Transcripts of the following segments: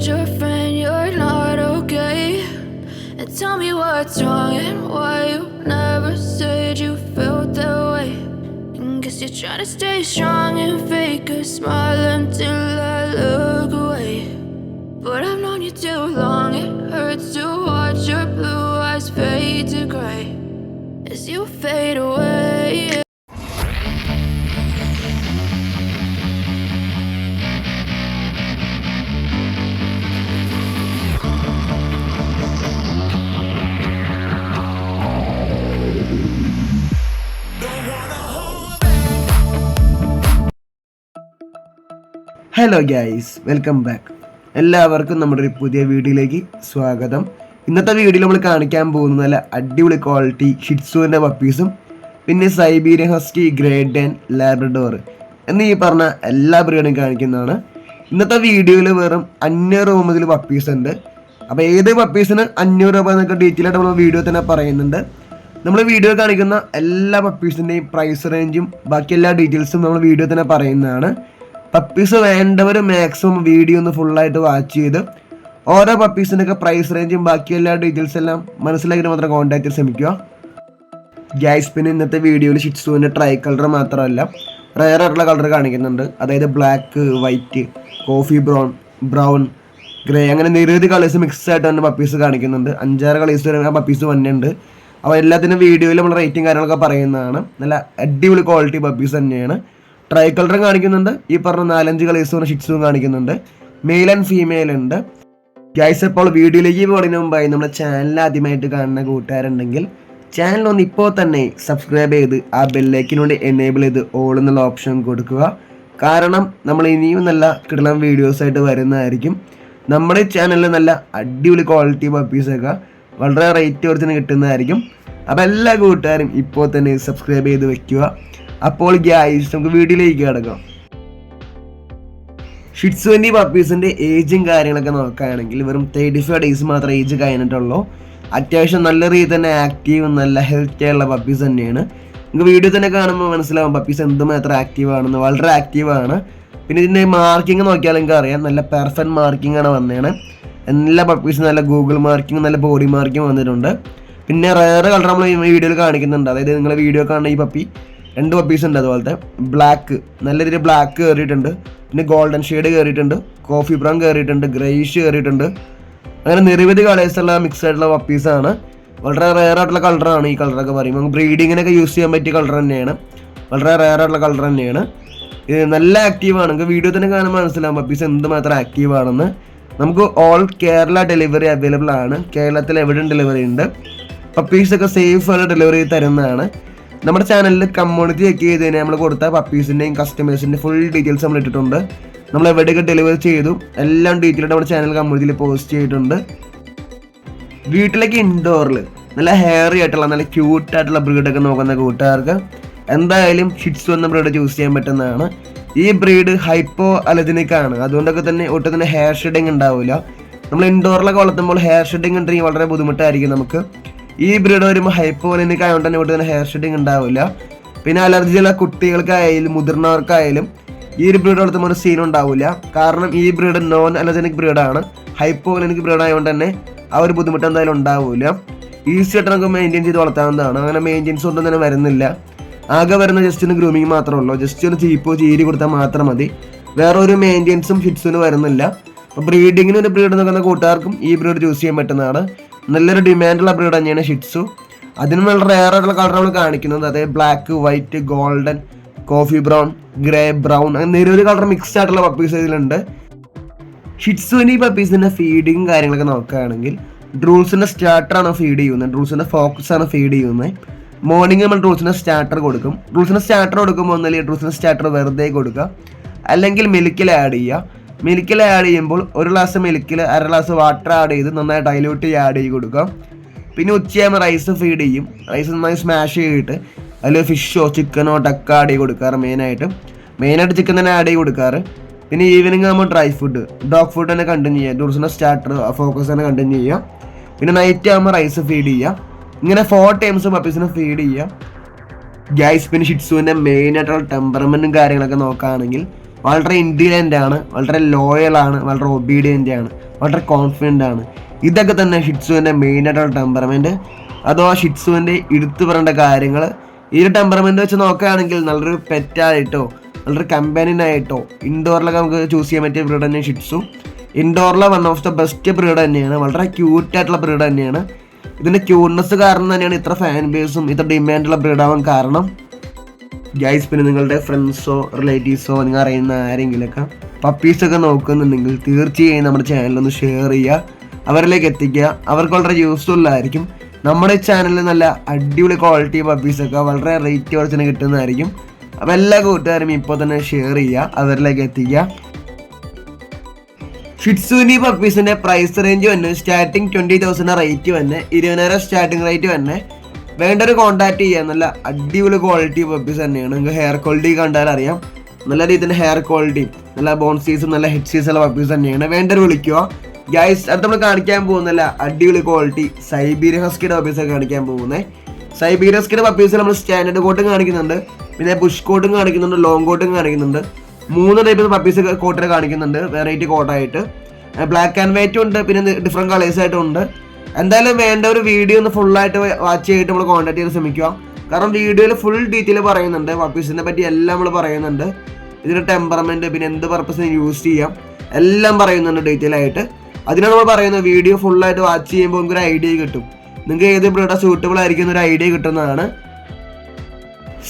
told your friend you're not okay, and tell me what's wrong and why you never said you felt that way. And guess you're trying to stay strong and fake a smile until I look away. But I've known you too long, it hurts to watch your blue eyes fade to gray as you fade away. Hello guys, welcome back. എല്ലാവർക്കും നമ്മുടെ ഒരു പുതിയ വീഡിയോയിലേക്ക് സ്വാഗതം. ഇന്നത്തെ വീഡിയോയിൽ നമ്മൾ കാണിക്കാൻ പോകുന്ന നല്ല അടിപൊളി ക്വാളിറ്റി ഷിറ്റ്സുവിൻ്റെ പപ്പീസും പിന്നെ സൈബീരിയൻ ഹസ്കി, ഡേൻ, ലാബ്രഡോർ എന്നീ പറഞ്ഞ എല്ലാ ബ്രീഡും കാണിക്കുന്നതാണ്. ഇന്നത്തെ വീഡിയോയിൽ വെറും 500 രൂപ മുതൽ പപ്പീസ് ഉണ്ട്. അപ്പോൾ ഏത് പപ്പീസിന് 500 രൂപ എന്നൊക്കെ ഡീറ്റെയിൽ ആയിട്ട് നമ്മൾ വീഡിയോ തന്നെ പറയുന്നുണ്ട്. നമ്മൾ വീഡിയോ കാണിക്കുന്ന എല്ലാ പപ്പീസിൻ്റെയും പ്രൈസ് റേഞ്ചും ബാക്കി എല്ലാ ഡീറ്റെയിൽസും നമ്മൾ വീഡിയോ തന്നെ പറയുന്നതാണ്. പപ്പീസ് വേണ്ടവർ മാക്സിമം വീഡിയോ ഒന്ന് ഫുള്ളായിട്ട് വാച്ച് ചെയ്ത് ഓരോ പപ്പീസിൻ്റെയൊക്കെ പ്രൈസ് റേഞ്ചും ബാക്കി എല്ലാ ഡീറ്റെയിൽസ് എല്ലാം മനസ്സിലാക്കിയിട്ട് മാത്രം കോൺടാക്ട് ചെയ്ത് ശ്രമിക്കുക. ഗൈസ്, പിന്നെ ഇന്നത്തെ വീഡിയോയിൽ ഷിറ്റ്സുവിൻ്റെ ട്രൈ കളർ മാത്രമല്ല റയർ ആയിട്ടുള്ള കളർ കാണിക്കുന്നുണ്ട്. അതായത് black, white, coffee brown, grey അങ്ങനെ നിരവധി കളേഴ്സ് മിക്സ് ആയിട്ട് തന്നെ പപ്പീസ് കാണിക്കുന്നുണ്ട്. 5-6 കളേഴ്സ് വരെ പപ്പീസ് വന്നിട്ടുണ്ട്. അപ്പോൾ എല്ലാത്തിനും വീഡിയോയിൽ നമ്മൾ റേറ്റിംഗ് കാര്യങ്ങളൊക്കെ പറയുന്നതാണ്. നല്ല അടിപൊളി ക്വാളിറ്റി പപ്പീസ് തന്നെയാണ്. ട്രൈ കളറും കാണിക്കുന്നുണ്ട്, ഈ പറഞ്ഞ 4-5 കളേഴ്സും ഷിറ്റ്സും കാണിക്കുന്നുണ്ട്. മെയിൽ ആൻഡ് ഫീമെയിൽ ഉണ്ട്. ഗൈസ്, അപ്പോൾ വീഡിയോയിലേക്ക് പോകുന്നതിന് മുമ്പായി നമ്മുടെ ചാനൽ ആദ്യമായിട്ട് കാണുന്ന കൂട്ടുകാരുണ്ടെങ്കിൽ ചാനലൊന്ന് ഇപ്പോൾ തന്നെ സബ്സ്ക്രൈബ് ചെയ്ത് ആ ബെല്ലൈക്കിനോട് എനേബിൾ ചെയ്ത് ഓൾ എന്നുള്ള ഓപ്ഷൻ കൊടുക്കുക. കാരണം നമ്മൾ ഇനിയും നല്ല കിടലം വീഡിയോസായിട്ട് വരുന്നതായിരിക്കും. നമ്മുടെ ചാനലിൽ നല്ല അടിപൊളി ക്വാളിറ്റി പപ്പീസൊക്കെ വളരെ റേറ്റ് കുറച്ച് കിട്ടുന്നതായിരിക്കും. അപ്പോൾ എല്ലാ കൂട്ടുകാരും ഇപ്പോൾ തന്നെ സബ്സ്ക്രൈബ് ചെയ്ത് വെക്കുക. അപ്പോൾ ഗൈസ്, നമുക്ക് വീഡിയോയിലേക്ക് കിടക്കാം. ഷിറ്റ്സുവിൻ്റെ പപ്പീസിൻ്റെ ഏജും കാര്യങ്ങളൊക്കെ നോക്കുകയാണെങ്കിൽ വെറും 35 ഡേയ്സ് മാത്രമേ ഏജ് കഴിഞ്ഞിട്ടുള്ളൂ. അത്യാവശ്യം നല്ല രീതിയിൽ തന്നെ ആക്റ്റീവ്, നല്ല ഹെൽത്തി ആയുള്ള പപ്പീസ് തന്നെയാണ്. നമുക്ക് വീഡിയോ തന്നെ കാണുമ്പോൾ മനസ്സിലാവും പപ്പീസ് എന്തുമാത്രം ആക്റ്റീവ് ആണെന്ന്. വളരെ ആക്റ്റീവാണ്. പിന്നെ ഇതിൻ്റെ മാർക്കിങ് നോക്കിയാൽ നിങ്ങൾക്ക് അറിയാം, നല്ല പെർഫെക്റ്റ് മാർക്കിംഗ് ആണ് വന്നതാണ്. എല്ലാ പപ്പീസും നല്ല ഗൂഗിൾ മാർക്കിങ്, നല്ല ബോഡി മാർക്കിംഗ് വന്നിട്ടുണ്ട്. പിന്നെ റയർ കളർ നമ്മൾ ഈ വീഡിയോയിൽ കാണിക്കുന്നുണ്ട്. അതായത് നിങ്ങൾ വീഡിയോ കാണുന്ന ഈ പപ്പി 2 പപ്പീസ് ഉണ്ട്. അതുപോലത്തെ ബ്ലാക്ക്, നല്ല രീതിയിൽ ബ്ലാക്ക് കയറിയിട്ടുണ്ട്. പിന്നെ ഗോൾഡൻ ഷെയ്ഡ് കയറിയിട്ടുണ്ട്, കോഫി ബ്രൗൺ കയറിയിട്ടുണ്ട്, ഗ്രേയിഷ് കയറിയിട്ടുണ്ട്. അങ്ങനെ നിരവധി കളേഴ്സുള്ള മിക്സ് ആയിട്ടുള്ള പപ്പീസാണ്. വളരെ റെയർ ആയിട്ടുള്ള കളറാണ് ഈ കളറൊക്കെ പറയുമ്പോൾ. നമുക്ക് ബ്രീഡിങ്ങിനൊക്കെ യൂസ് ചെയ്യാൻ പറ്റിയ കളർ തന്നെയാണ്. വളരെ റെയർ ആയിട്ടുള്ള കളർ തന്നെയാണ്. ഇത് നല്ല ആക്റ്റീവാണ്. നമുക്ക് വീഡിയോ തന്നെ കാണുമ്പോൾ മനസ്സിലാവും പപ്പീസ് എന്തുമാത്രം ആക്റ്റീവാണെന്ന്. നമുക്ക് ഓൾ കേരള ഡെലിവറി അവൈലബിൾ ആണ്. കേരളത്തിൽ എവിടെയും ഡെലിവറി ഉണ്ട്. പപ്പീസൊക്കെ സേഫ് ആയിട്ട് ഡെലിവറി തരുന്നതാണ്. നമ്മുടെ ചാനലിൽ കമ്മ്യൂണിറ്റി ചെക്ക് ചെയ്ത് കഴിഞ്ഞാൽ നമ്മൾ കൊടുത്ത പപ്പീസിൻ്റെയും കസ്റ്റമേഴ്സിൻ്റെ ഫുൾ ഡീറ്റെയിൽസ് നമ്മൾ ഇട്ടിട്ടുണ്ട്. നമ്മൾ എവിടെയൊക്കെ ഡെലിവറി ചെയ്തു എല്ലാം ഡീറ്റെയിൽ നമ്മുടെ ചാനൽ കമ്മ്യൂണിറ്റിയിൽ പോസ്റ്റ് ചെയ്തിട്ടുണ്ട്. വീട്ടിലേക്ക് ഇൻഡോറിൽ നല്ല ഹെയറി ആയിട്ടുള്ള നല്ല ക്യൂട്ടായിട്ടുള്ള ബ്രീഡൊക്കെ നോക്കുന്ന കൂട്ടുകാർക്ക് എന്തായാലും ഷിറ്റ്സു എന്ന ബ്രീഡ് ചൂസ് ചെയ്യാൻ പറ്റുന്നതാണ്. ഈ ബ്രീഡ് ഹൈപ്പോ അലർജനിക് ആണ്. അതുകൊണ്ടൊക്കെ തന്നെ ഒട്ടും തന്നെ ഹെയർ ഷെഡിങ് ഉണ്ടാവില്ല. നമ്മൾ ഇൻഡോറിലൊക്കെ വളർത്തുമ്പോൾ ഹെയർ ഷെഡിങ് ഉണ്ടെങ്കിൽ വളരെ ബുദ്ധിമുട്ടായിരിക്കും നമുക്ക്. ഈ ബ്രീഡ് വരുമ്പോൾ ഹൈപ്പോ അലർജനിക് ആയതുകൊണ്ട് തന്നെ ഒട്ടും തന്നെ ഹെയർ ഷെഡിങ് ഉണ്ടാവില്ല. പിന്നെ അലർജിയുള്ള കുട്ടികൾക്കായാലും മുതിർന്നവർക്കായാലും ഈ ഒരു ബ്രീഡ് വളർത്തുമ്പോൾ ഒരു സീൻ ഉണ്ടാവില്ല. കാരണം ഈ breed non allergenic ബ്രീഡാണ്. Hypo allergenic breed ആയതുകൊണ്ട് തന്നെ ആ ഒരു ബുദ്ധിമുട്ട് എന്തായാലും ഉണ്ടാവില്ല. ഈസി ആയിട്ട് നമുക്ക് മെയിൻറ്റെയിൻ ചെയ്ത് വളർത്താവുന്നതാണ്. അങ്ങനെ മെയിൻറ്റെയിൻസ് ഒന്നും തന്നെ വരുന്നില്ല. ആകെ വരുന്ന ജസ്റ്റ് ഒന്ന് ഗ്രൂമിങ് മാത്രമേ ഉള്ളൂ. ജസ്റ്റ് ഒന്ന് ചീരി കൊടുത്താൽ മാത്രം മതി. വേറെ ഒരു മെയിൻറ്റെയിൻസും ഷിറ്റ്സുവിന് വരുന്നില്ല. അപ്പോൾ ബ്രീഡിങ്ങിന് ഒരു ബ്രീഡ് നോക്കുന്ന കൂട്ടുകാർക്കും ഈ ബ്രീഡ് ചൂസ് ചെയ്യാൻ പറ്റുന്നതാണ്. നല്ലൊരു ഡിമാൻഡുള്ള ബ്രീഡ് തന്നെയാണ് ഷിറ്റ്സു. അതിനും വളരെ റെയർ ആയിട്ടുള്ള കളർ നമ്മൾ കാണിക്കുന്നത്. അതായത് black, white, golden, coffee brown, grey brown അങ്ങനെ നിരവധി കളർ മിക്സ് ആയിട്ടുള്ള പപ്പീസ് ഇതിലുണ്ട്. ഷിറ്റ്സുവിൻ്റെ ഈ പപ്പീസിൻ്റെ ഫീഡിങ്ങും കാര്യങ്ങളൊക്കെ നോക്കുകയാണെങ്കിൽ ഡ്രൂൾസിൻ്റെ സ്റ്റാർട്ടറാണ് ഫീഡ് ചെയ്യുന്നത്. ഡ്രൂൾസിൻ്റെ ഫോക്കസാണ് ഫീഡ് ചെയ്യുന്നത്. മോർണിംഗ് നമ്മൾ ഡ്രൂൾസിൻ്റെ സ്റ്റാർട്ടർ കൊടുക്കും. ഡ്രൂൾസിൻ്റെ സ്റ്റാർട്ടർ കൊടുക്കുമ്പോൾ ഒന്നല്ലെങ്കിൽ ഡ്രൂൾസിൻ്റെ സ്റ്റാർട്ടർ വെറുതെ കൊടുക്കുക, അല്ലെങ്കിൽ മിൽക്കിൽ ആഡ് ചെയ്യുക. മിൽക്കിൽ ആഡ് ചെയ്യുമ്പോൾ 1 ഗ്ലാസ് മിൽക്കിൽ 1/2 ഗ്ലാസ് വാട്ടർ ആഡ് ചെയ്ത് നന്നായി ഡൈല്യൂട്ട് ചെയ്ത് ആഡ് ചെയ്ത് കൊടുക്കുക. പിന്നെ ഉച്ചയാകുമ്പോൾ റൈസ് ഫീഡ് ചെയ്യും. റൈസ് നന്നായി സ്മാഷ് ചെയ്തിട്ട് അതിൽ ഫിഷോ ചിക്കനോ ഡക്ക് ആഡ് ചെയ്ത് കൊടുക്കാറ്. മെയിനായിട്ട് ചിക്കൻ തന്നെ ആഡ് ചെയ്ത് കൊടുക്കാറ്. പിന്നെ ഈവനിങ് ആകുമ്പോൾ ഡ്രൈ ഫുഡ്, ഡോഗ് ഫുഡ് തന്നെ കണ്ടിന്യൂ ചെയ്യുക. ഡ്രൂൾസിൻ്റെ സ്റ്റാർട്ടർ ഫോക്കസ് തന്നെ കണ്ടിന്യൂ ചെയ്യുക. പിന്നെ നൈറ്റ് ആകുമ്പോൾ റൈസ് ഫീഡ് ചെയ്യുക. ഇങ്ങനെ 4 ടൈംസ് പപ്പീസിനെ ഫീഡ് ചെയ്യുക. ഗൈസ്, പിന്നെ ഷിറ്റ്സുവിൻ്റെ മെയിനായിട്ടുള്ള ടെമ്പറമെൻറ്റും കാര്യങ്ങളൊക്കെ നോക്കുകയാണെങ്കിൽ വളരെ ഇൻ്റലിജൻ്റ് ആണ്, വളരെ ലോയലാണ്, വളരെ ഒബീഡിയൻ്റ് ആണ്, വളരെ കോൺഫിഡൻ്റ് ആണ്. ഇതൊക്കെ തന്നെ ഷിറ്റ്സുവിൻ്റെ മെയിനായിട്ടുള്ള ടെമ്പറമെൻറ്റ്. അതോ ഷിറ്റ്സുവിൻ്റെ എടുത്തു പറയേണ്ട കാര്യങ്ങൾ. ഈ ഒരു ടെമ്പറമെൻറ്റ് വെച്ച് നോക്കുകയാണെങ്കിൽ നല്ലൊരു പെറ്റായിട്ടോ നല്ലൊരു കമ്പാനിയനായിട്ടോ ഇൻഡോറിലൊക്കെ നമുക്ക് ചൂസ് ചെയ്യാൻ പറ്റിയ ബ്രീഡ് തന്നെയാണ് ഷിറ്റ്സു. ഇൻഡോറിലെ one of the best breed തന്നെയാണ്, വളരെ ക്യൂട്ടായിട്ടുള്ള ബ്രീഡ് തന്നെയാണ്. ഇതിൻ്റെ ക്യൂട്ട്നെസ് കാരണം തന്നെയാണ് ഇത്ര ഫാൻ ബേസും ഇത്ര ഡിമാൻഡുള്ള ബ്രീഡാവാൻ കാരണം. ഗൈസ്, പിന്നെ നിങ്ങളുടെ ഫ്രണ്ട്സോ റിലേറ്റീവ്സോ നിങ്ങൾ അറിയുന്ന ആരെങ്കിലുമൊക്കെ പപ്പീസൊക്കെ നോക്കുന്നുണ്ടെങ്കിൽ തീർച്ചയായും നമ്മുടെ ചാനലൊന്ന് ഷെയർ ചെയ്യുക, അവരിലേക്ക് എത്തിക്കുക. അവർക്ക് വളരെ യൂസ്ഫുൾ ആയിരിക്കും. നമ്മുടെ ചാനലിൽ നല്ല അടിപൊളി ക്വാളിറ്റി പപ്പീസൊക്കെ വളരെ റേറ്റ് കുറച്ച് കിട്ടുന്നതായിരിക്കും. അപ്പോൾ എല്ലാ കൂട്ടുകാരും ഇപ്പോൾ തന്നെ ഷെയർ ചെയ്യുക, അവരിലേക്ക് എത്തിക്കുക. ഷിറ്റ്സുവിൻ്റെ പപ്പീസിൻ്റെ പ്രൈസ് റേഞ്ച് തന്നെ സ്റ്റാർട്ടിങ് 20,000 റേറ്റ് തന്നെ, 20,000 സ്റ്റാർട്ടിങ് റേറ്റ് തന്നെ. വേണ്ടൊരു കോൺടാക്ട് ചെയ്യാം. നല്ല അടിപൊളി ക്വാളിറ്റി പപ്പീസ് തന്നെയാണ്. നിങ്ങൾക്ക് ഹെയർ ക്വാളിറ്റി കണ്ടാൽ അറിയാം, നല്ല രീതിയിൽ ഹെയർ ക്വാളിറ്റി, നല്ല ബോൺസീസും നല്ല ഹെഡ് സീസുള്ള പപ്പീസ് തന്നെയാണ്. വേണ്ടൊരു വിളിക്കുക. ഗൈസ്, അടുത്ത് നമ്മൾ കാണിക്കാൻ പോകുന്നില്ല അടിപൊളി ക്വാളിറ്റി സൈബീരിയൻ ഹസ്കിയുടെ പപ്പീസൊക്കെ കാണിക്കാൻ പോകുന്നത്. സൈബീരിയൻ ഹസ്കിയുടെ പപ്പീസിൽ നമ്മൾ സ്റ്റാൻഡേർഡ് കോട്ടും കാണിക്കുന്നുണ്ട്, പിന്നെ ബുഷ് കോട്ടും കാണിക്കുന്നുണ്ട്, ലോങ് കോട്ടും കാണിക്കുന്നുണ്ട്. 3 ടൈപ്പ് പപ്പീസ് കോട്ടിനെ കാണിക്കുന്നുണ്ട്, വെറൈറ്റി കോട്ടായിട്ട്. ബ്ലാക്ക് ആൻഡ് വൈറ്റും ഉണ്ട്, പിന്നെ ഡിഫറെൻറ്റ് കളേഴ്സ് ആയിട്ടും ഉണ്ട്. എന്തായാലും വേണ്ട ഒരു വീഡിയോ ഒന്ന് ഫുള്ളായിട്ട് വാച്ച് ചെയ്തിട്ട് നമ്മൾ കോൺടാക്ട് ചെയ്ത് ശ്രമിക്കുക. കാരണം വീഡിയോയിൽ ഫുൾ ഡീറ്റെയിൽ പറയുന്നുണ്ട്, പപ്പീസിനെ പറ്റി എല്ലാം നമ്മൾ പറയുന്നുണ്ട്. ഇതിൻ്റെ ടെമ്പറമെൻറ്റ്, പിന്നെ എന്ത് പർപ്പസിന് യൂസ് ചെയ്യാം എല്ലാം പറയുന്നുണ്ട് ഡീറ്റെയിൽ ആയിട്ട്. അതിനാണ് നമ്മൾ പറയുന്നത് വീഡിയോ ഫുള്ളായിട്ട് വാച്ച് ചെയ്യുമ്പോൾ നമുക്കൊരു ഐഡിയ കിട്ടും, നിങ്ങൾക്ക് ഏത് ബ്രീഡ് സൂട്ടബിൾ ആയിരിക്കും എന്നൊരു ഐഡിയ കിട്ടുന്നതാണ്.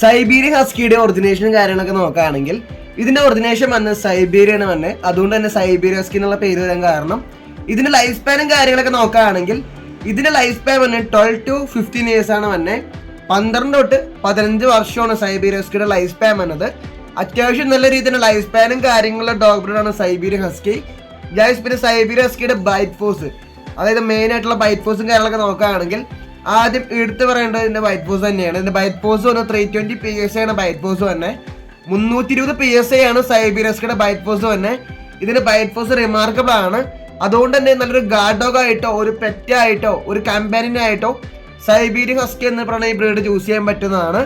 സൈബീരിയൻ ഹസ്കിയുടെ ഒറിജിനേഷനും കാര്യങ്ങളൊക്കെ നോക്കുകയാണെങ്കിൽ ഇതിൻ്റെ ഒറിജിനേഷൻ വന്ന് സൈബീരിയാണ് വന്നെ. അതുകൊണ്ട് തന്നെ സൈബീരിയൻ ഹസ്കി എന്നുള്ള പേര് വരാൻ കാരണം ഇതിൻ്റെ ലൈഫ് സ്പാനും കാര്യങ്ങളൊക്കെ നോക്കുകയാണെങ്കിൽ ഇതിൻ്റെ ലൈഫ് സ്പാൻ വന്നെ 12 to 15 years ആണ് വന്നെ. 12 തൊട്ട് 15 വർഷമാണ് സൈബീരിയൻ ഹസ്കിയുടെ ലൈഫ് സ്പാൻ വന്നത്. അത്യാവശ്യം നല്ല രീതിയിൽ ലൈഫ് സ്പാനും കാര്യങ്ങളുള്ള ഡോഗ് ബ്രീഡാണ് സൈബീരിയൻ ഹസ്കി. ഗൈസ്, പിന്നെ സൈബീരിയൻ ഹസ്കിയുടെ ബൈറ്റ് ഫോഴ്സ്, അതായത് മെയിൻ ആയിട്ടുള്ള ബൈറ്റ് ഫോഴ്സും കാര്യങ്ങളൊക്കെ നോക്കുകയാണെങ്കിൽ ആദ്യം എടുത്ത് പറയേണ്ടത് ഇതിൻ്റെ ബൈറ്റ് ഫോഴ്സ് തന്നെയാണ്. ഇതിൻ്റെ ബൈറ്റ് ഫോഴ്സ് വന്ന് 320 PSI ആണ് ബൈറ്റ് ഫോഴ്സ് തന്നെ. 320 PSI ആണ് സൈബീരിയൻ ഹസ്കിയുടെ ബൈറ്റ് ഫോഴ്സ് തന്നെ. ഇതിൻ്റെ ബൈറ്റ് ഫോഴ്സ് റിമാർക്കബിൾ ആണ്. അതുകൊണ്ട് തന്നെ നല്ലൊരു ഗാർഡ് ഡോഗ് ആയിട്ടോ ഒരു പെറ്റായിട്ടോ ഒരു കമ്പാനിയനായിട്ടോ സൈബീരിയൻ ഹസ്കി എന്ന് പറയുന്ന ഈ ബ്രീഡ് ചൂസ് ചെയ്യാൻ പറ്റുന്നതാണ്.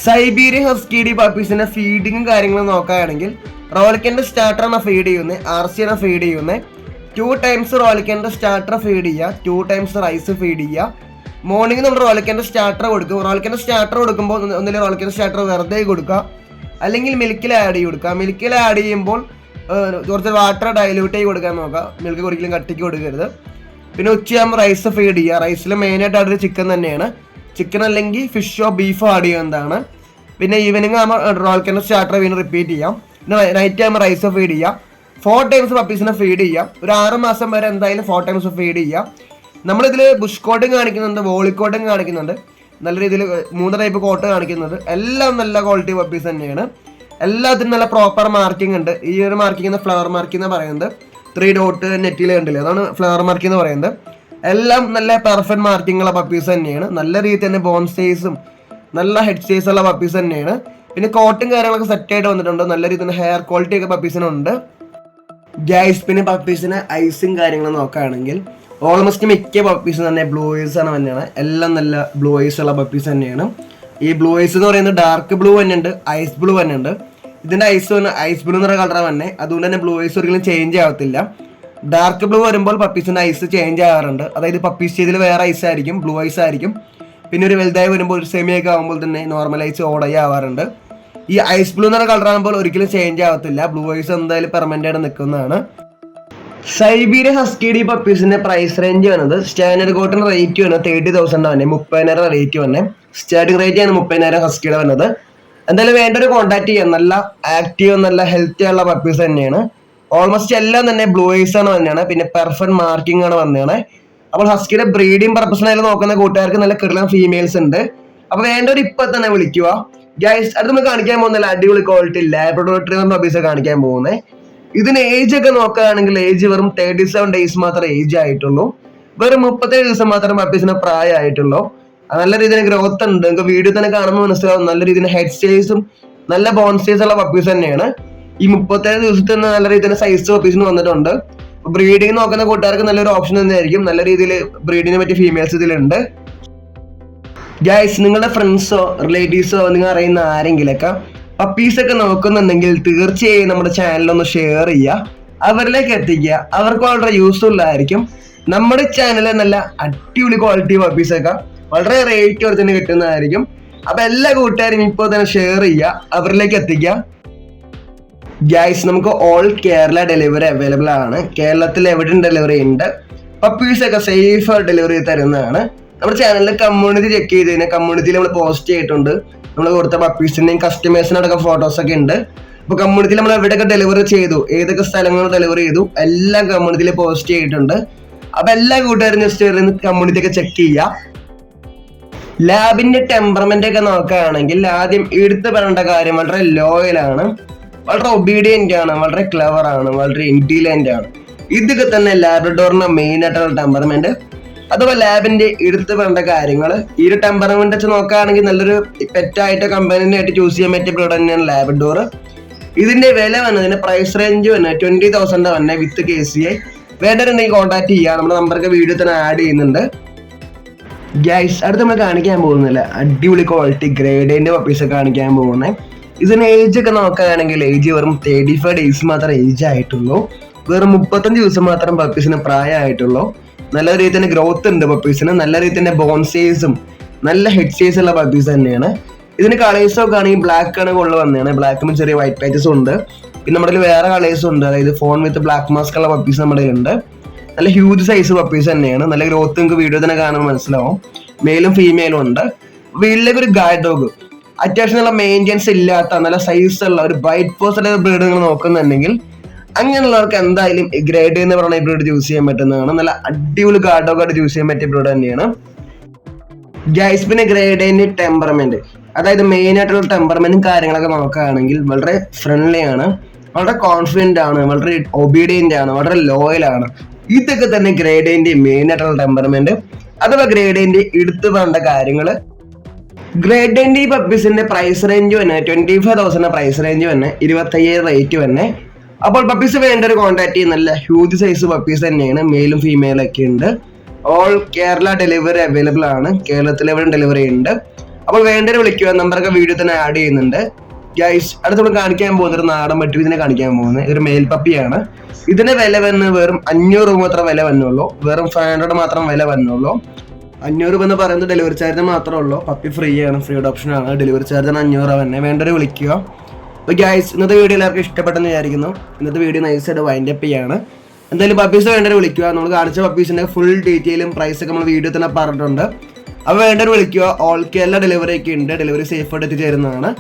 സൈബീരിയൻ ഹസ്കിയുടെ പപ്പീസിന്റെ ഫീഡിങ്ങും കാര്യങ്ങളും നോക്കുകയാണെങ്കിൽ റോളിക്കൻ്റെ സ്റ്റാർട്ടറാണ് ഫീഡ് ചെയ്യുന്നത്, RC ആണ് ഫീഡ് ചെയ്യുന്നത്. 2 times റോളിക്കൻ്റെ സ്റ്റാർട്ടർ ഫീഡ് ചെയ്യുക, 2 times റൈസ് ഫീഡ് ചെയ്യുക. മോർണിംഗ് നമ്മൾ റോളിക്കൻ്റെ സ്റ്റാർട്ടർ കൊടുക്കും. റോളിക്കൻ്റെ സ്റ്റാർട്ടർ കൊടുക്കുമ്പോൾ ഒന്നിൽ റോളിക്കൻ്റെ സ്റ്റാർട്ടർ വെറുതെ കൊടുക്കുക, അല്ലെങ്കിൽ മിൽക്കിൽ ആഡ് ചെയ്ത് കൊടുക്കുക. മിൽക്കിൽ ആഡ് ചെയ്യുമ്പോൾ കുറച്ച് വാട്ടർ ഡൈല്യൂട്ട് ചെയ്ത് കൊടുക്കാൻ നോക്കുക, മിൽക്ക് ഒരിക്കലും കട്ടിക്ക് കൊടുക്കരുത്. പിന്നെ ഉച്ചയാകുമ്പോൾ റൈസ് ഫീഡ് ചെയ്യുക. റൈസിൽ മെയിനായിട്ട് ആഡ് ചിക്കൻ തന്നെയാണ്. ചിക്കൻ അല്ലെങ്കിൽ ഫിഷോ ബീഫോ ആഡ് ചെയ്യുന്നതാണ്. പിന്നെ ഈവനിങ് ആകുമ്പോൾ റോളിക്കൻ്റെ സ്റ്റാർട്ടർ വീണ്ടും റിപ്പീറ്റ് ചെയ്യാം. പിന്നെ നൈറ്റ് ആകുമ്പോൾ റൈസ് ഫീഡ് ചെയ്യാം. 4 times പപ്പീസിനെ ഫീഡ് ചെയ്യാം. ഒരു 6 മാസം വരെ എന്തായാലും 4 times ഫീഡ് ചെയ്യാം. നമ്മളിതിൽ ബുഷ് കോട്ടും കാണിക്കുന്നുണ്ട്, വോളിക്കോട്ടും കാണിക്കുന്നുണ്ട്, നല്ല രീതിയിൽ 3 ടൈപ്പ് കോട്ട് കാണിക്കുന്നുണ്ട്. എല്ലാം നല്ല ക്വാളിറ്റി പപ്പീസ് തന്നെയാണ്. എല്ലാത്തിനും നല്ല പ്രോപ്പർ മാർക്കിംഗ് ഉണ്ട്. ഈ ഒരു മാർക്കിംഗ് ഫ്ലവർ മാർക്കിംഗ് എന്ന് പറയുന്നത് 3 dot നെറ്റിൽ കണ്ടില്ലേ, അതാണ് ഫ്ലവർ മാർക്കിംഗ് എന്ന് പറയുന്നത്. എല്ലാം നല്ല പെർഫെക്റ്റ് മാർക്കിംഗ് ഉള്ള പപ്പീസ് തന്നെയാണ്. നല്ല രീതിയിൽ തന്നെ ബോൺ സൈസും നല്ല ഹെഡ് സൈസ് ഉള്ള പപ്പീസ് തന്നെയാണ്. പിന്നെ കോട്ടും കാര്യങ്ങളൊക്കെ സെറ്റ് ആയിട്ട് വന്നിട്ടുണ്ട്. നല്ല രീതിയിൽ ഹെയർ ക്വാളിറ്റി ഒക്കെ പപ്പീസിനുണ്ട്. ഗൈസ്, പിന്നെ പപ്പീസിന് ഐസും കാര്യങ്ങളും നോക്കുകയാണെങ്കിൽ ഓൾമോസ്റ്റ് മിക്ക പപ്പീസും തന്നെ ബ്ലൂ ഐസ് ആണ് തന്നെയാണ്. എല്ലാം നല്ല ബ്ലൂ ഐസ് ഉള്ള പപ്പീസ് തന്നെയാണ്. ഈ ബ്ലൂ ഐസ് എന്ന് പറയുന്നത് ഡാർക്ക് ബ്ലൂ തന്നെയുണ്ട്, ഐസ് ബ്ലൂ തന്നെയുണ്ട്. ഇതിൻ്റെ ഐസ് തന്നെ ഐസ് ബ്ലൂ എന്ന് പറയുന്ന കളറാണ് തന്നെ. അതുകൊണ്ട് തന്നെ ബ്ലൂ ഐസ് ഒരിക്കലും ചേഞ്ച് ആവത്തില്ല. ഡാർക്ക് ബ്ലൂ വരുമ്പോൾ പപ്പീസിൻ്റെ ഐസ് ചേഞ്ച് ആകാറുണ്ട്. അതായത് പപ്പീസ് ചെയ്തിൽ വേറെ ഐസ് ആയിരിക്കും, ബ്ലൂ ഐസ് ആയിരിക്കും. പിന്നെ ഒരു വലുതായി വരുമ്പോൾ ഒരു സെമിയൊക്കെ ആകുമ്പോൾ തന്നെ നോർമൽ ഐസ് ഓടായി ആവാറുണ്ട്. ഈ ഐസ് ബ്ലൂ എന്ന് പറയുന്ന കളറാകുമ്പോൾ ഒരിക്കലും ചേഞ്ച് ആവത്തില്ല. ബ്ലൂ ഐസ് എന്തായാലും പെർമനന്റ് ആയിട്ട് നിൽക്കുന്നതാണ്. സൈബീരിയൻ ഹസ്കിയുടെ പപ്പീസിന്റെ പ്രൈസ് റേഞ്ച് വന്നത് സ്റ്റാൻഡേർഡ് കോട്ടിന് റേറ്റ് വന്നത് 30,000 തന്നെ, 30,000 റേറ്റ് വന്നെ. സ്റ്റാർട്ടിംഗ് റേറ്റ് ആണ് 30,000 ഹസ്കിയുടെ വന്നത്. എന്തായാലും വേണ്ട ഒരു കോൺടാക്ട് ചെയ്യാം. നല്ല ആക്റ്റീവ് നല്ല ഹെൽത്തി ഉള്ള പപ്പീസ് തന്നെയാണ്. ഓൾമോസ്റ്റ് എല്ലാം തന്നെ ബ്ലൂ ഐസ് ആണ് തന്നെയാണ്. പിന്നെ പെർഫെക്റ്റ് മാർക്കിംഗ് ആണ് വന്നതാണ്. അപ്പോൾ ഹസ്കിയുടെ ബ്രീഡിംഗ് പർപ്പസിനായാലും നോക്കുന്ന കൂട്ടുകാർക്ക് നല്ല കിടലൻ ഫീമെയിൽസ് ഉണ്ട്. അപ്പോൾ വേണ്ടവർ ഇപ്പൊ തന്നെ വിളിക്കുക. ഗൈസ്, അടുത്ത് നമ്മൾ കാണിക്കാൻ പോകുന്ന അടിപൊളി ക്വാളിറ്റി ലാബ്രഡോർ പപ്പീസ് കാണിക്കാൻ പോകുന്നത്. ഇതിന് ഏജ് ഒക്കെ നോക്കുകയാണെങ്കിൽ ഏജ് വെറും 37 days മാത്രമേ ഏജ് ആയിട്ടുള്ളൂ. വെറും 37 ദിവസം മാത്രമേ പപ്പീസിന് പ്രായമായിട്ടുള്ളൂ. നല്ല രീതിയിൽ ഗ്രോത്ത് ഉണ്ട്. നിങ്ങൾക്ക് വീഡിയോ തന്നെ കാണുമ്പോൾ മനസ്സിലാവും. നല്ല രീതിയിൽ ഹെഡ് സൈസും നല്ല ബോൺ സൈസ് ഉള്ള പപ്പീസ് തന്നെയാണ്. ഈ 37 ദിവസത്തിൽ നിന്ന് നല്ല രീതിയിൽ സൈസ് പപ്പീസിന് വന്നിട്ടുണ്ട്. ബ്രീഡിങ് നോക്കുന്ന കൂട്ടുകാർക്ക് നല്ലൊരു ഓപ്ഷൻ തന്നെയായിരിക്കും. നല്ല രീതിയിൽ ബ്രീഡിങ്ങിനെ പറ്റിയ ഫീമെയിൽസ് ഇതിലുണ്ട്. ഗൈസ്, നിങ്ങളുടെ ഫ്രണ്ട്സോ റിലേറ്റീവ്സോ നിങ്ങൾ അറിയുന്ന ആരെങ്കിലൊക്കെ പപ്പീസൊക്കെ നോക്കുന്നുണ്ടെങ്കിൽ തീർച്ചയായും നമ്മുടെ ചാനലൊന്ന് ഷെയർ ചെയ്യുക, അവരിലേക്ക് എത്തിക്കുക. അവർക്ക് വളരെ യൂസ്ഫുൾ ആയിരിക്കും. നമ്മുടെ ചാനലിൽ നല്ല അടിപൊളി ക്വാളിറ്റി പപ്പീസൊക്കെ വളരെ റേറ്റ് കുറച്ച് തന്നെ കിട്ടുന്നതായിരിക്കും. അപ്പൊ എല്ലാ കൂട്ടുകാരും ഇപ്പോൾ തന്നെ ഷെയർ ചെയ്യുക, അവരിലേക്ക് എത്തിക്കുക. ഗൈസ്, നമുക്ക് ഓൾ കേരള ഡെലിവറി അവൈലബിൾ ആണ്. കേരളത്തിൽ എവിടെയും ഡെലിവറി ഉണ്ട്. പപ്പീസൊക്കെ സേഫ് ഡെലിവറി തരുന്നതാണ്. നമ്മുടെ ചാനലിൽ കമ്മ്യൂണിറ്റി ചെക്ക് ചെയ്ത് കഴിഞ്ഞാൽ കമ്മ്യൂണിറ്റിയിൽ നമ്മൾ പോസ്റ്റ് ചെയ്തിട്ടുണ്ട്. നമ്മൾ കൊടുത്ത പപ്പീസിന്റെയും കസ്റ്റമേഴ്സിനോടൊക്കെ ഫോട്ടോസ് ഒക്കെ ഉണ്ട്. അപ്പൊ കമ്മ്യൂണിറ്റിയിൽ നമ്മൾ എവിടെയൊക്കെ ഡെലിവറി ചെയ്തു, ഏതൊക്കെ സ്ഥലങ്ങൾ ഡെലിവറി ചെയ്തു, എല്ലാം കമ്മ്യൂണിറ്റിയിൽ പോസ്റ്റ് ചെയ്തിട്ടുണ്ട്. അപ്പൊ എല്ലാ കൂട്ടുകാരും ജസ്റ്റ് കമ്മ്യൂണിറ്റി ഒക്കെ ചെക്ക് ചെയ്യുക. ലാബിന്റെ ടെമ്പർമെന്റ് ഒക്കെ നോക്കുകയാണെങ്കിൽ ആദ്യം എടുത്തു പറയേണ്ട കാര്യം വളരെ ലോയലാണ്, വളരെ ഒബീഡിയന്റ് ആണ്, വളരെ ക്ലവർ ആണ്, വളരെ ഇന്റലിജന്റ് ആണ്. ഇതൊക്കെ തന്നെ ലാബ്രഡോറിന്റെ മെയിൻ ആയിട്ടുള്ള ടെമ്പർമെന്റ്. അഥവാ ലാബിന്റെ എടുത്തു പറയേണ്ട കാര്യങ്ങൾ. ഈ ഒരു ടെമ്പർമെന്റ് വെച്ച് നോക്കുകയാണെങ്കിൽ നല്ലൊരു പെറ്റായിട്ട് കമ്പനിയായിട്ട് ചൂസ് ചെയ്യാൻ പറ്റിയ ബ്രീഡ് തന്നെയാണ് ലാബ്രഡോർ. ഇതിന്റെ വില വന്നതിന്റെ പ്രൈസ് റേഞ്ച് തന്നെ 20,000 തന്നെ വിത്ത് KCI. വേണ്ടവരുണ്ടെങ്കിൽ കോൺടാക്ട് ചെയ്യുക, നമ്മുടെ നമ്പറൊക്കെ വീഡിയോ തന്നെ ആഡ് ചെയ്യുന്നുണ്ട്. ഗൈസ്, അടുത്ത് നമ്മൾ കാണിക്കാൻ പോകുന്നില്ല അടിപൊളി ക്വാളിറ്റി ഗ്രേഡിന്റെ പപ്പീസ് കാണിക്കാൻ പോകുന്നത്. ഇതിന് ഏജ് ഒക്കെ നോക്കുകയാണെങ്കിൽ ഏജ് വെറും 35 ഡേയ്സ് മാത്രമേ ഏജ് ആയിട്ടുള്ളൂ. വെറും 35 ദിവസം മാത്രം പപ്പീസിന് പ്രായമായിട്ടുള്ളൂ. നല്ല രീതിയിൽ തന്നെ ഗ്രോത്ത് ഉണ്ട് പപ്പീസിന്. നല്ല രീതിയിൽ തന്നെ ബോൺ സൈസും നല്ല ഹെഡ് സൈസ് ഉള്ള പപ്പീസ് തന്നെയാണ്. ഇതിന് കളേഴ്സ് ഒക്കെ ആണെങ്കിൽ ബ്ലാക്ക് ആണ് കൊള്ളു വന്നതാണ്. ബ്ലാക്കിന് ചെറിയ വൈറ്റ് പാച്ചസും ഉണ്ട്. പിന്നെ നമ്മുടെ വേറെ കളേഴ്സും ഉണ്ട്. അതായത് ഫോൺ വിത്ത് ബ്ലാക്ക് മാസ്ക് ഉള്ള പപ്പീസ് നമ്മുടെ ഉണ്ട്. നല്ല ഹ്യൂജ് സൈസ് പപ്പീസ് തന്നെയാണ്. നല്ല ഗ്രോത്ത് നിങ്ങൾക്ക് വീഡിയോ തന്നെ കാണുമ്പോൾ മനസ്സിലാവും. മെയിലും ഫീമെയിലും ഉണ്ട്. വീട്ടിലേക്ക് ഒരു ഗൈഡ് ഡോഗ്, അത്യാവശ്യം നല്ല മെയിൻ്റെനൻസ് ഇല്ലാത്ത നല്ല സൈസ് ഉള്ള ഒരു വൈറ്റ് പോസ്റ്റ് ബ്രീഡ് നിങ്ങൾ നോക്കുന്നുണ്ടെങ്കിൽ അങ്ങനെയുള്ളവർക്ക് എന്തായാലും ഈ ഗ്രേഡ് എന്ന് പറയുന്ന ഈ ബ്രീഡ് ചൂസ് ചെയ്യാൻ പറ്റുന്നതാണ്. നല്ല അടിപൊളി ഗാർഡ് ഡോഗ് ആയിട്ട് ചൂസ് ചെയ്യാൻ പറ്റിയ ബ്രീഡ് തന്നെയാണ്. ഗൈസ്, പിന്നെ ഗ്രേഡിന്റെ ടെമ്പർമെന്റ്, അതായത് മെയിൻ ആയിട്ടുള്ള ടെമ്പർമെന്റും കാര്യങ്ങളൊക്കെ നോക്കുകയാണെങ്കിൽ വളരെ ഫ്രണ്ട്ലി ആണ്, വളരെ കോൺഫിഡന്റ് ആണ്, വളരെ ഒബീഡിയന്റ് ആണ്, വളരെ ലോയൽ ആണ്. ഇതൊക്കെ തന്നെ ഗ്രേഡിന്റെ മെയിൻ ആയിട്ടുള്ള ടെമ്പർമെന്റ്. അഥവാ ഗ്രേഡിന്റെ എടുത്തു പറയേണ്ട കാര്യങ്ങൾ. ഗ്രേഡിന്റെ ഈ പപ്പീസിന്റെ പ്രൈസ് റേഞ്ച് തന്നെ 25,000 പ്രൈസ് റേഞ്ച് തന്നെ 25,000 റേറ്റ് തന്നെ. അപ്പോൾ പപ്പീസ് വേണ്ട ഒരു കോൺടാക്ട് ചെയ്യുന്ന നല്ല ഹ്യൂജ് സൈസ് പപ്പീസ് തന്നെയാണ്. മെയിലും ഫീമെയിലും ഒക്കെ ഉണ്ട്. ഓൾ കേരള ഡെലിവറി അവൈലബിൾ ആണ്. കേരളത്തിൽ എവിടെ ഡെലിവറി ഉണ്ട്. അപ്പോൾ വേണ്ടവർ വിളിക്കുക, നമ്പറൊക്കെ വീഡിയോ തന്നെ ആഡ് ചെയ്യുന്നുണ്ട്. ഗൈസ്, അടുത്ത് നമ്മൾ കാണിക്കാൻ പോകുന്നത് ഒരു നാടൻ പട്ടി. ഇതിനെ കാണിക്കാൻ പോകുന്നത് ഒരു മെയിൽ പപ്പിയാണ്. ഇതിന് വില വന്ന് വെറും 500 രൂപ മാത്രം വില വന്നുള്ളൂ. വെറും 500 മാത്രം വില വന്നുള്ളൂ. 500 രൂപ എന്ന് പറയുന്നത് ഡെലിവറി ചാർജ് മാത്രമേ ഉള്ളൂ. പപ്പി ഫ്രീ ആണ്, ഫ്രീ ഓപ്ഷൻ ആണ്. ഡെലിവറി ചാർജാണ് 500 രൂപ തന്നെ. വേണ്ടവർ വിളിക്കുക. അപ്പോൾ ഗൈസ്, ഇന്നത്തെ വീഡിയോ എല്ലാവർക്കും ഇഷ്ടപ്പെട്ടെന്ന് വിചാരിക്കുന്നു. ഇന്നത്തെ വീഡിയോ നൈസായിട്ട് വൈൻഡ് അപ്പ് ചെയ്യാണ്. എന്തായാലും പപ്പീസ് വേണ്ടവർ വിളിക്കുക. നമ്മൾ കാണിച്ച പപ്പീസിന്റെ ഫുൾ ഡീറ്റെയിലും പ്രൈസൊക്കെ നമ്മൾ വീഡിയോ തന്നെ പറഞ്ഞിട്ടുണ്ട്. അപ്പോൾ വേണ്ടവർ വിളിക്കുക. ഓൾ കേരള ഡെലിവറി ഒക്കെ ഉണ്ട്. ഡെലിവറി സേഫ് ആയിട്ട് എത്തിച്ചേരുന്നതാണ്.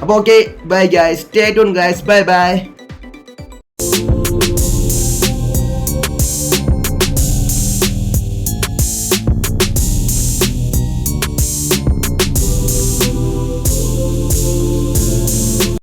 അപ്പോൾ okay, bye guys, stay tune guys, bye bye.